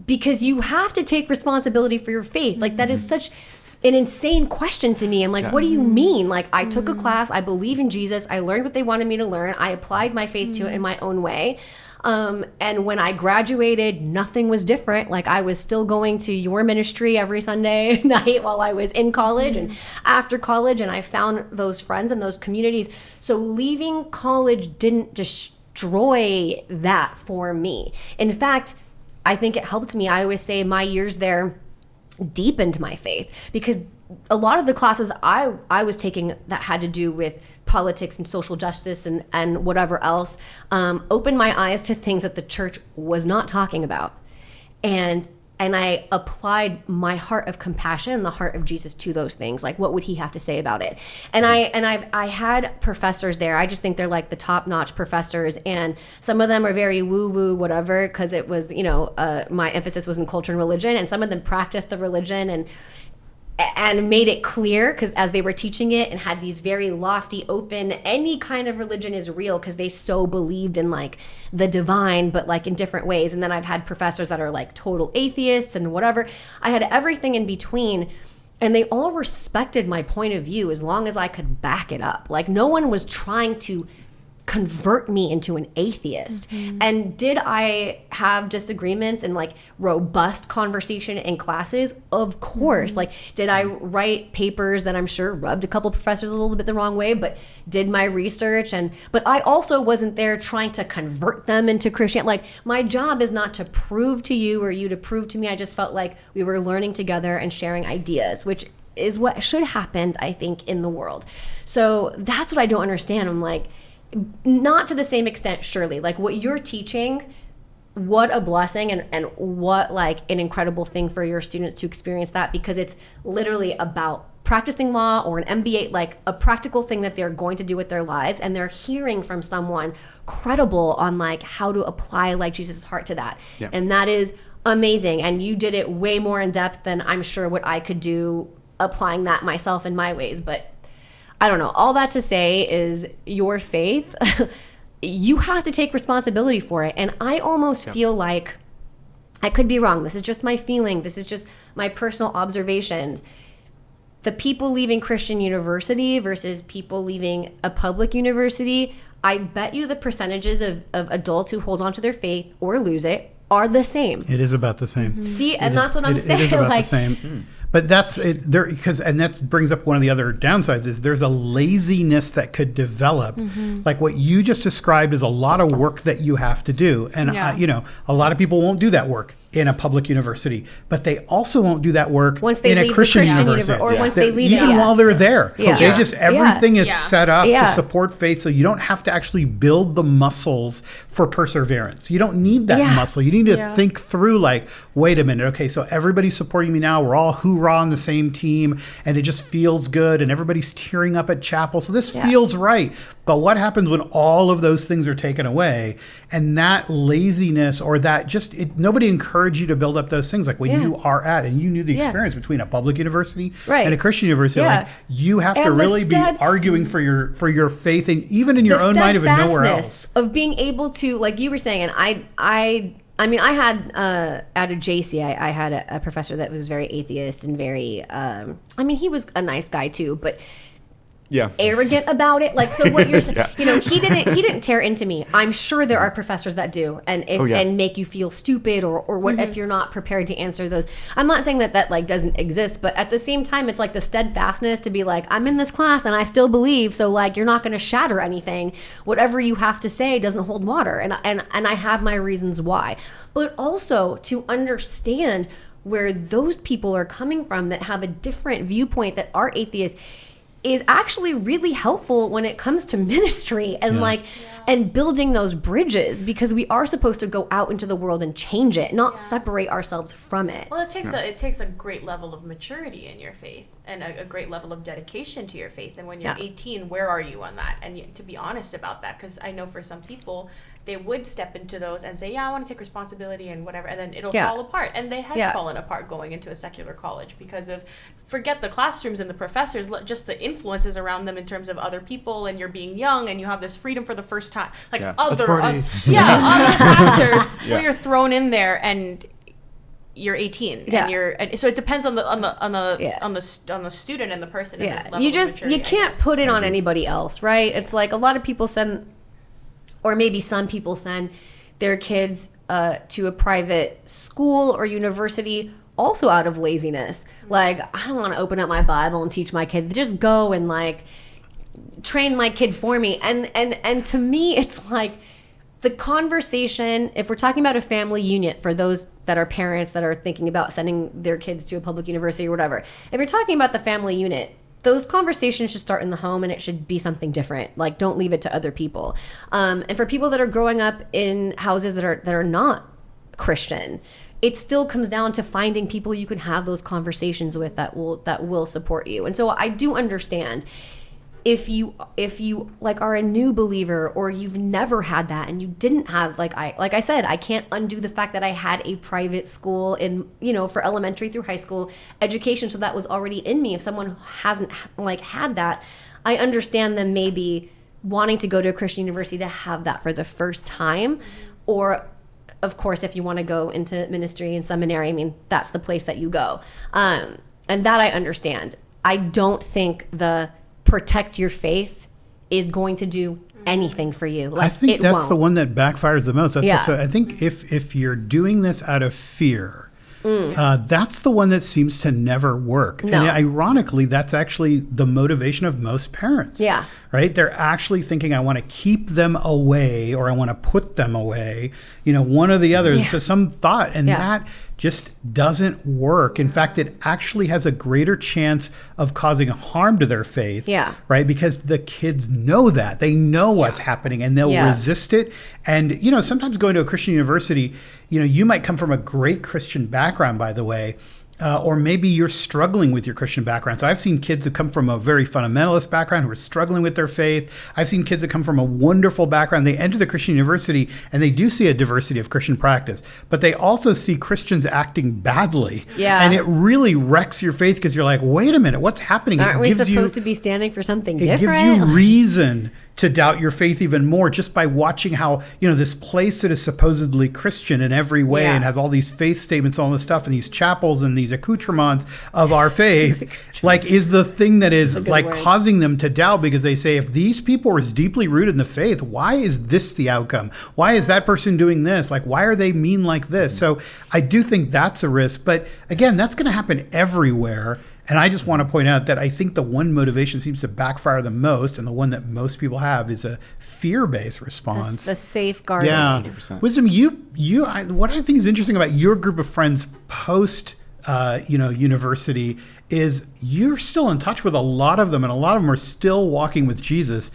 because you have to take responsibility for your faith. Like that is such an insane question to me. I'm like, what do you mean? Like I took a class, I believe in Jesus, I learned what they wanted me to learn, I applied my faith to it in my own way. And when I graduated, nothing was different. Like I was still going to your ministry every Sunday night while I was in college and after college, and I found those friends and those communities. So leaving college didn't destroy that for me. In fact, I think it helped me. I always say my years there deepened my faith because a lot of the classes I was taking that had to do with politics and social justice and whatever else opened my eyes to things that the church was not talking about. And I applied my heart of compassion and the heart of Jesus to those things. Like, what would he have to say about it? And I had professors there. I just think they're like the top-notch professors. And some of them are very woo-woo, whatever, because it was, my emphasis was in culture and religion. And some of them practiced the religion and made it clear because as they were teaching it and had these very lofty, open, any kind of religion is real because they so believed in like the divine, but like in different ways. And then I've had professors that are like total atheists and whatever. I had everything in between, and they all respected my point of view as long as I could back it up. Like no one was trying to convert me into an atheist. And did I have disagreements and like robust conversation in classes? Of course. Like, did I write papers that I'm sure rubbed a couple professors a little bit the wrong way, but did my research? But I also wasn't there trying to convert them into Christian. Like, my job is not to prove to you or you to prove to me. I just felt like we were learning together and sharing ideas, which is what should happen, I think, in the world. So that's what I don't understand. I'm like, not to the same extent, surely. Like what you're teaching, what a blessing and what like an incredible thing for your students to experience that, because it's literally about practicing law or an MBA, like a practical thing that they're going to do with their lives, and they're hearing from someone credible on like how to apply like Jesus' heart to that. And that is amazing. And you did it way more in depth than I'm sure what I could do applying that myself in my ways. But I don't know. All that to say is your faith, you have to take responsibility for it. And I almost feel like, I could be wrong, this is just my feeling, this is just my personal observations. The people leaving Christian university versus people leaving a public university, I bet you the percentages of adults who hold on to their faith or lose it are the same. It is about the same. See, and that's what I'm saying. It is about like, the same. But that's it there, and that brings up one of the other downsides is there's a laziness that could develop. Like what you just described is a lot of work that you have to do. And, a lot of people won't do that work in a public university, but they also won't do that work once they in a leave Christian the Christian university. Or once they leave even it. while they're there. Yeah. They just, everything is set up Yeah. to support faith. So you don't have to actually build the muscles for perseverance. You don't need that muscle. You need to think through like, wait a minute. Okay. So everybody's supporting me now. We're all hoorah on the same team and it just feels good. And everybody's tearing up at chapel. So this feels right. But what happens when all of those things are taken away and that laziness or that just, nobody encouraged you to build up those things like when you are at, and you knew the experience between a public university and a Christian university, like you have to really be arguing for your faith and even in your own mind if nowhere else. Of being able to, like you were saying, and I had at a JC, I had a professor that was very atheist and very, he was a nice guy too, but arrogant about it. Like, so what you're saying, he didn't tear into me. I'm sure there are professors that do and make you feel stupid or what if you're not prepared to answer those. I'm not saying that like doesn't exist, but at the same time, it's like the steadfastness to be like, I'm in this class and I still believe. So like, you're not going to shatter anything. Whatever you have to say doesn't hold water. And I have my reasons why, but also to understand where those people are coming from that have a different viewpoint that are atheists is actually really helpful when it comes to ministry and and building those bridges, because we are supposed to go out into the world and change it, not separate ourselves from it. Well, it takes a great level of maturity in your faith and a great level of dedication to your faith. And when you're 18, where are you on that? And to be honest about that, because I know for some people, they would step into those and say, I want to take responsibility and whatever, and then it'll fall apart. And they has fallen apart going into a secular college because of, forget the classrooms and the professors, just the influences around them in terms of other people, and you're being young and you have this freedom for the first time. Like other factors where you're thrown in there and you're 18 and so it depends on the student and the person. And the level of maturity, you can't put it on anybody else, right? It's like a lot of people send, or maybe some people send their kids to a private school or university also out of laziness. Like, I don't want to open up my Bible and teach my kid. Just go and like train my kid for me. And to me, it's like the conversation, if we're talking about a family unit for those that are parents that are thinking about sending their kids to a public university or whatever, if you're talking about the family unit, those conversations should start in the home, and it should be something different. Like, don't leave it to other people. And for people that are growing up in houses that are not Christian, it still comes down to finding people you can have those conversations with that will support you. And so I do understand if you like are a new believer, or you've never had that and you didn't have, like I said, I can't undo the fact that I had a private school in, for elementary through high school education. So that was already in me. If someone hasn't had that, I understand them maybe wanting to go to a Christian university to have that for the first time. Or of course, if you want to go into ministry and seminary, that's the place that you go. And that I understand. I don't think the protect your faith is going to do anything for you. I think that's the one that backfires the most. So I think if you're doing this out of fear, that's the one that seems to never work. No. And ironically, that's actually the motivation of most parents. Yeah. Right? They're actually thinking, I want to keep them away, or I want to put them away, one or the other. So some thought, and that just doesn't work. In fact, it actually has a greater chance of causing harm to their faith. Yeah. Right? Because the kids know that. They know what's happening, and they'll resist it. And, sometimes going to a Christian university, you might come from a great Christian background, by the way, or maybe you're struggling with your Christian background. So I've seen kids who come from a very fundamentalist background who are struggling with their faith. I've seen kids that come from a wonderful background. They enter the Christian university and they do see a diversity of Christian practice, but they also see Christians acting badly. Yeah. And it really wrecks your faith, because you're like, wait a minute, what's happening? Aren't we supposed to be standing for something different? It gives you reason to doubt your faith even more just by watching how, this place that is supposedly Christian in every way and has all these faith statements, all this stuff, and these chapels and these accoutrements of our faith, like, is the thing that is like causing them to doubt, because they say, if these people are as deeply rooted in the faith, why is this the outcome? Why is that person doing this? Like, why are they mean like this? So I do think that's a risk. But again, that's going to happen everywhere. And I just want to point out that I think the one motivation seems to backfire the most, and the one that most people have, is a fear-based response. The safeguarding. Yeah. 100%. Wisdom, what I think is interesting about your group of friends post, university, is you're still in touch with a lot of them, and a lot of them are still walking with Jesus.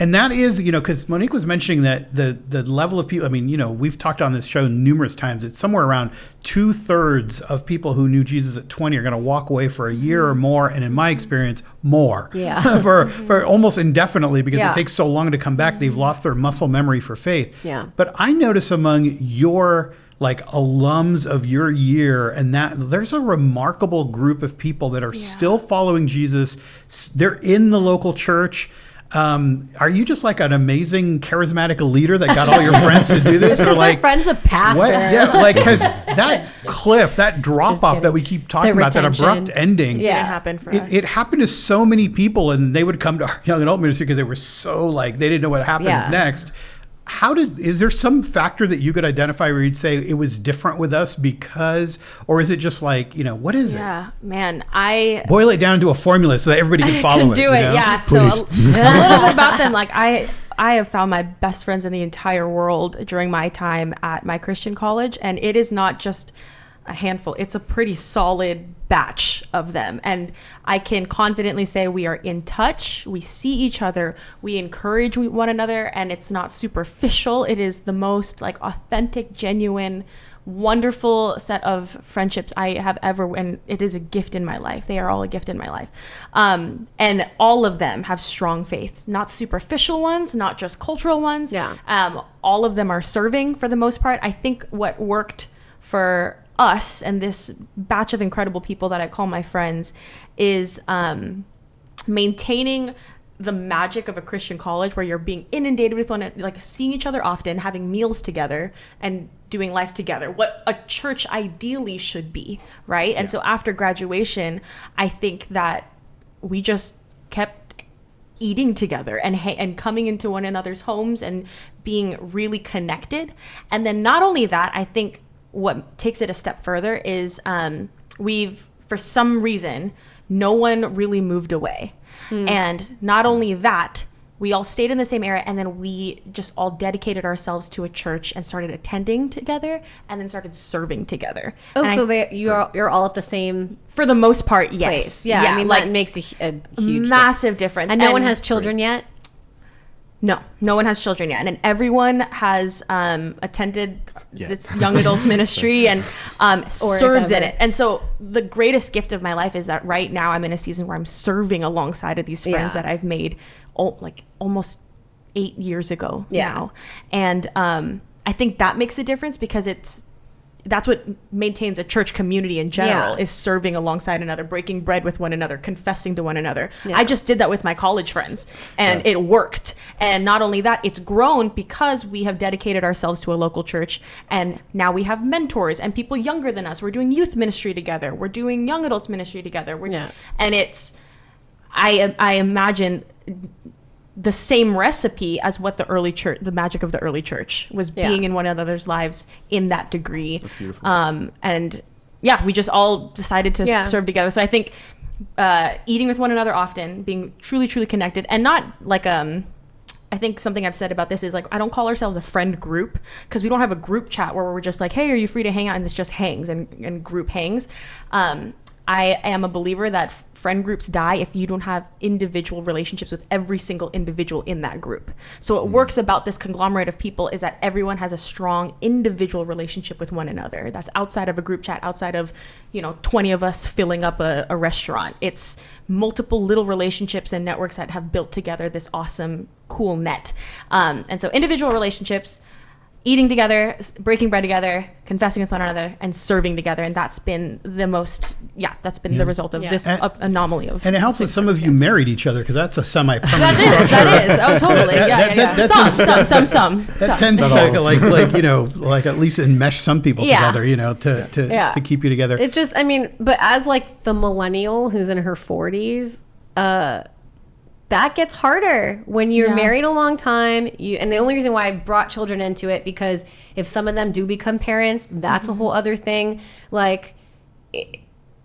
And that is, because Monique was mentioning that the level of people, we've talked on this show numerous times, it's somewhere around 2/3 of people who knew Jesus at 20 are going to walk away for a year or more, and in my experience, more. Yeah. for almost indefinitely, because it takes so long to come back. They've lost their muscle memory for faith. Yeah. But I notice among your alums of your year, and that there's a remarkable group of people that are still following Jesus. They're in the local church. Are you just like an amazing charismatic leader that got all your friends to do this? Or like friends a pastor? What? Yeah, because that cliff, that drop off that we keep talking about, that abrupt ending, didn't happen for us. It happened to so many people, and they would come to our young adult ministry because they were so they didn't know what happens next. Is there some factor that you could identify where you'd say it was different with us because, or is it just what is it? Yeah, man, I boil it down into a formula so that everybody can follow it. Do it, yeah. Please. So a little bit about them. I have found my best friends in the entire world during my time at my Christian college, and it is not just a handful. It's a pretty solid batch of them. And I can confidently say we are in touch. We see each other. We encourage one another, and it's not superficial. It is the most authentic, genuine, wonderful set of friendships I have ever, and it is a gift in my life. They are all a gift in my life. And all of them have strong faiths, not superficial ones, not just cultural ones. Yeah. All of them are serving for the most part. I think what worked for us and this batch of incredible people that I call my friends is maintaining the magic of a Christian college where you're being inundated with seeing each other often, having meals together, and doing life together, what a church ideally should be, right? And so after graduation, I think that we just kept eating together and coming into one another's homes and being really connected. And then not only that, I think what takes it a step further is we've, for some reason, no one really moved away. And not only that, we all stayed in the same area, and then we just all dedicated ourselves to a church and started attending together, and then started serving together. Oh, and so you're all at the same for the most part, yes. place. Yeah, I mean, that makes a huge massive difference. And no one has children yet? No one has children yet, and everyone has attended this young adults ministry and serves in it. And so the greatest gift of my life is that right now I'm in a season where I'm serving alongside of these friends that I've made almost 8 years ago now. And I think that makes a difference because that's what maintains a church community in general, is serving alongside another, breaking bread with one another, confessing to one another. I just did that with my college friends, and it worked. And not only that, it's grown because we have dedicated ourselves to a local church, and now we have mentors and people younger than us. We're doing youth ministry together. We're doing young adults ministry together. And it's, I imagine, the same recipe as what the early church, the magic of the early church was, being in one another's lives in that degree. That's beautiful. And we just all decided to serve together. So I think eating with one another often, being truly, truly connected, and not I think something I've said about this is I don't call ourselves a friend group because we don't have a group chat where we're just hey, are you free to hang out? And this just hangs and group hangs. I am a believer that friend groups die if you don't have individual relationships with every single individual in that group. So what works about this conglomerate of people is that everyone has a strong individual relationship with one another. That's outside of a group chat, outside of 20 of us filling up a restaurant. It's multiple little relationships and networks that have built together this awesome, cool net. And so individual relationships, eating together, breaking bread together, confessing with one another, and serving together. And that's been the most, that's been the result of this anomaly of. And it helps that some of you married each other, because that's a semi-permanent That is. Oh, totally. Some. That tends to like at least enmesh some people together, to keep you together. It just, but as like the millennial who's in her 40s, that gets harder when you're married a long time. And the only reason why I brought children into it, because if some of them do become parents, that's a whole other thing. Like,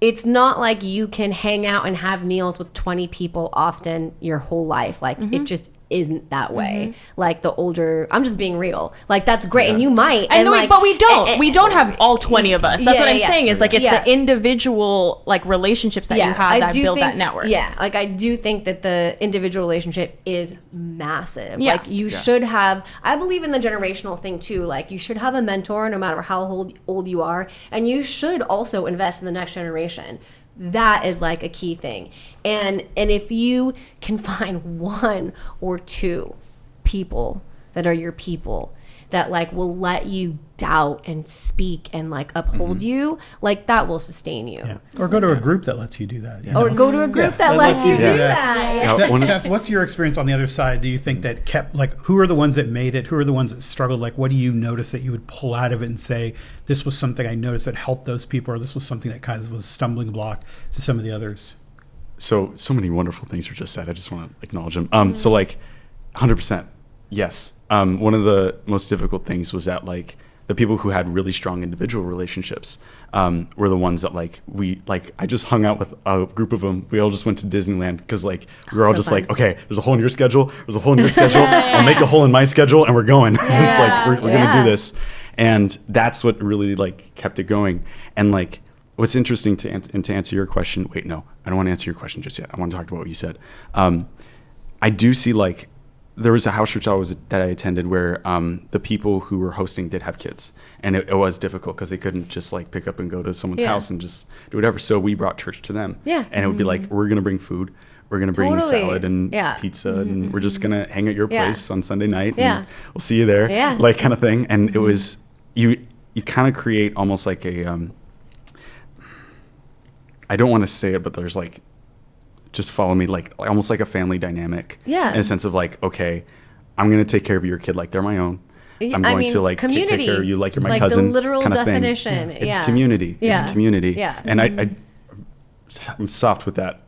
it's not like you can hang out and have meals with 20 people often your whole life. Like, it just isn't that way. Like, the older, I'm just being real. Like, that's great, and you might. But we don't. We don't have all 20 of us. That's what I'm saying. Is like, it's the individual like relationships that you have that build that network. Yeah, like I do think that the individual relationship is massive. Like, you should have. I believe in the generational thing too. Like, you should have a mentor no matter how old you are, and you should also invest in the next generation. That is like a key thing. And if you can find one or two people that are your people that like will let you doubt and speak and like uphold you, like that will sustain you. Yeah. Or go to a group that lets you do that. Or go to a group that lets you do that. Seth, what's your experience on the other side? Do you think that who are the ones that made it? Who are the ones that struggled? Like, what do you notice that you would pull out of it and say, this was something I noticed that helped those people, or this was something that kind of was a stumbling block to some of the others? So many wonderful things were just said. I just want to acknowledge them. So like 100%, yes. One of the most difficult things was that like the people who had really strong individual relationships were the ones that I just hung out with a group of them. We all just went to Disneyland because like we were all just fun. Like, okay, there's a hole in your schedule. There's a hole in your schedule. I'll make a hole in my schedule and we're going. And it's like, we're going to do this. And that's what really like kept it going. And like, what's interesting to answer your question, wait, no, I don't want to answer your question just yet. I want to talk about what you said. I do see like, there was a house church that I attended where the people who were hosting did have kids, and it was difficult because they couldn't just like pick up and go to someone's house and just do whatever. So we brought church to them, and it would be like, we're gonna bring food, we're gonna bring salad and pizza, and we're just gonna hang at your place on Sunday night, and we'll see you there, like kind of thing. And it was you kind of create almost like a I don't want to say it, but there's like, just follow me, like almost like a family dynamic, in a sense of like, okay, I'm gonna take care of your kid like they're my own. I'm going to like take care of you like you're my cousin. The literal kind of definition. Thing. It's community. It's community. Yeah. And I'm soft with that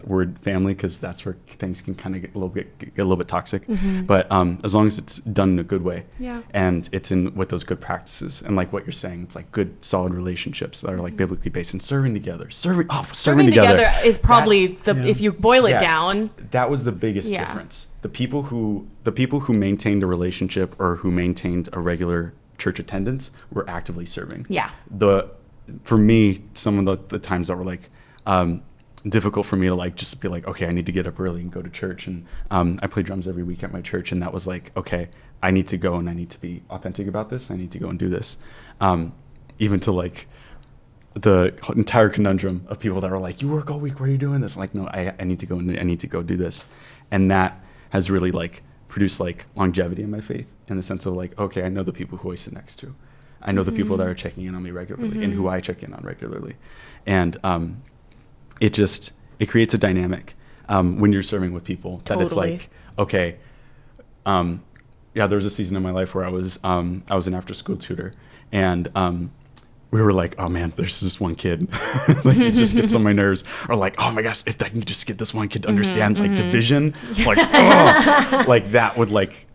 word family, because that's where things can kind of get a little bit toxic. But as long as it's done in a good way, and it's with those good practices, and like what you're saying, it's like good solid relationships that are like biblically based, and serving together. Serving together is probably if you boil it down. That was the biggest difference. The people who maintained a relationship or who maintained a regular church attendance were actively serving. For me, some of the times that were like difficult for me to like just be like, okay, I need to get up early and go to church, and I play drums every week at my church, and that was like, okay, I need to go and I need to be authentic about this. I need to go and do this. Even to like the entire conundrum of people that are like, you work all week, why are you doing this? Like, no, I need to go and I need to go do this. And that has really like produced like longevity in my faith, in the sense of like, okay, I know the people who I sit next to. I know the people that are checking in on me regularly and who I check in on regularly. And it creates a dynamic when you're serving with people that it's like, okay, there was a season in my life where I was an after school tutor, and we were like, oh man, there's this one kid, like it just gets on my nerves. Or like, oh my gosh, if I can just get this one kid to understand like division, like, oh, like that would like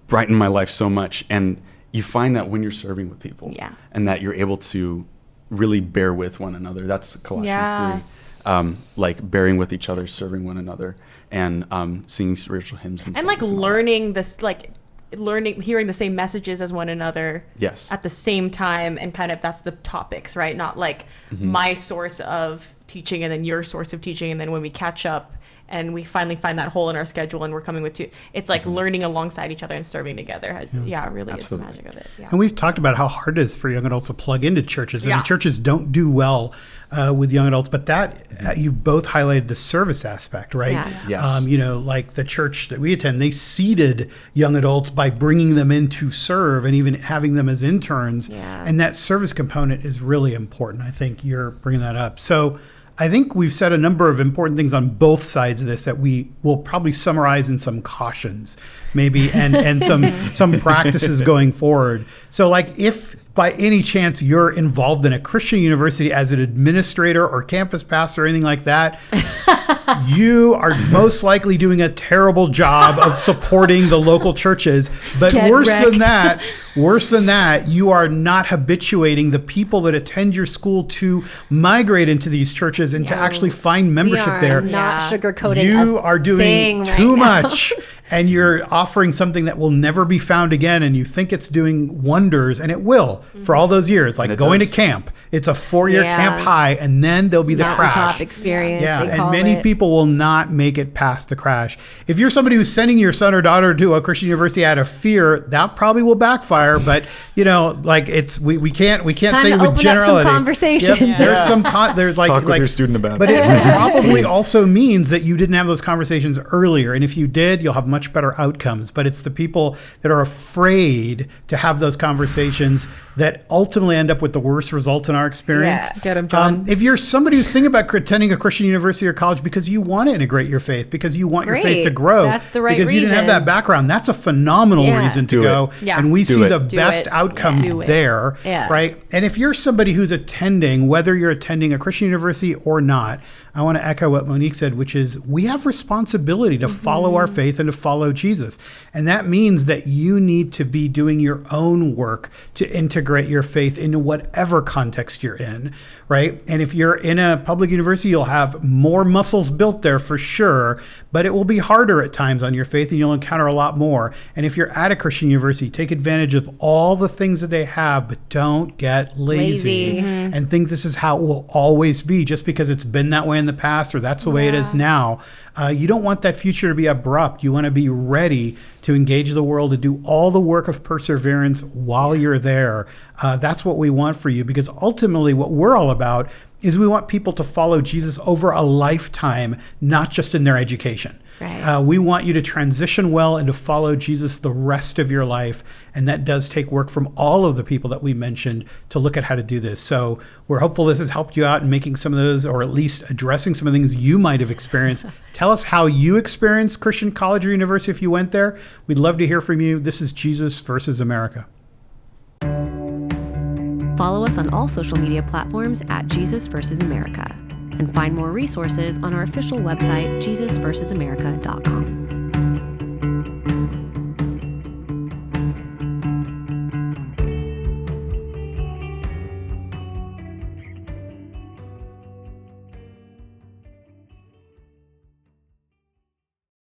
brighten my life so much. And you find that when you're serving with people, and that you're able to really bear with one another. That's Colossians 3. Like bearing with each other, serving one another, and singing spiritual hymns and like learning this, like hearing the same messages as one another at the same time, and kind of that's the topics, right? Not like my source of teaching and then your source of teaching, and then when we catch up and we finally find that hole in our schedule and we're coming with two, it's like learning alongside each other and serving together has really is the magic of it. And we've talked about how hard it is for young adults to plug into churches, and churches don't do well with young adults. But that you both highlighted the service aspect, right? Yeah. Yes. Like the church that we attend, they seeded young adults by bringing them in to serve and even having them as interns. Yeah. And that service component is really important. I think you're bringing that up. So I think we've said a number of important things on both sides of this that we will probably summarize in some cautions, maybe, and some practices going forward. So, like, if by any chance you're involved in a Christian university as an administrator or campus pastor or anything like that, you are most likely doing a terrible job of supporting the local churches. But Get worse than that, you are not habituating the people that attend your school to migrate into these churches and to actually find membership there. Not sugarcoating. You are doing too much, and you're offering something that will never be found again, and you think it's doing wonders, and it will for all those years. Like going to camp, it's a 4-year camp high, and then there'll be the crash. Mountaintop experience. Yeah, they and call many it. people will not make it past the crash. If you're somebody who's sending your son or daughter to a Christian university out of fear, that probably will backfire. But like we can't Time say to with open generality. up some conversations. Yep, there's some there's like Talk with your student about but it. it probably Please. also means that you didn't have those conversations earlier. And if you did, you'll have much better outcomes. But it's the people that are afraid to have those conversations that ultimately end up with the worst results in our experience. Yeah. Get 'em, John. If you're somebody who's thinking about attending a Christian university or college because you want to integrate your faith, because you want your faith Great. to grow, That's the right because you didn't have reason. that background, that's a phenomenal Yeah. reason to Do it. go. Yeah. And we Do see it. the Do best it. outcomes Do it. there, Yeah. right? And if you're somebody who's attending, whether you're attending a Christian university or not, I want to echo what Monique said, which is we have responsibility to follow our faith and to follow Jesus. And that means that you need to be doing your own work to integrate your faith into whatever context you're in, right? And if you're in a public university, you'll have more muscles built there for sure, but it will be harder at times on your faith and you'll encounter a lot more. And if you're at a Christian university, take advantage of all the things that they have, but don't get lazy. And think this is how it will always be just because it's been that way in the past or that's the way it is now. You don't want that future to be abrupt. You want to be ready to engage the world, to do all the work of perseverance while you're there. That's what we want for you, because ultimately what we're all about is we want people to follow Jesus over a lifetime, not just in their education. Right. We want you to transition well and to follow Jesus the rest of your life. And that does take work from all of the people that we mentioned to look at how to do this. So we're hopeful this has helped you out in making some of those, or at least addressing some of the things you might have experienced. Tell us how you experienced Christian college or university if you went there. We'd love to hear from you. This is Jesus versus America. Follow us on all social media platforms at Jesus versus America, and find more resources on our official website, jesusversusamerica.com.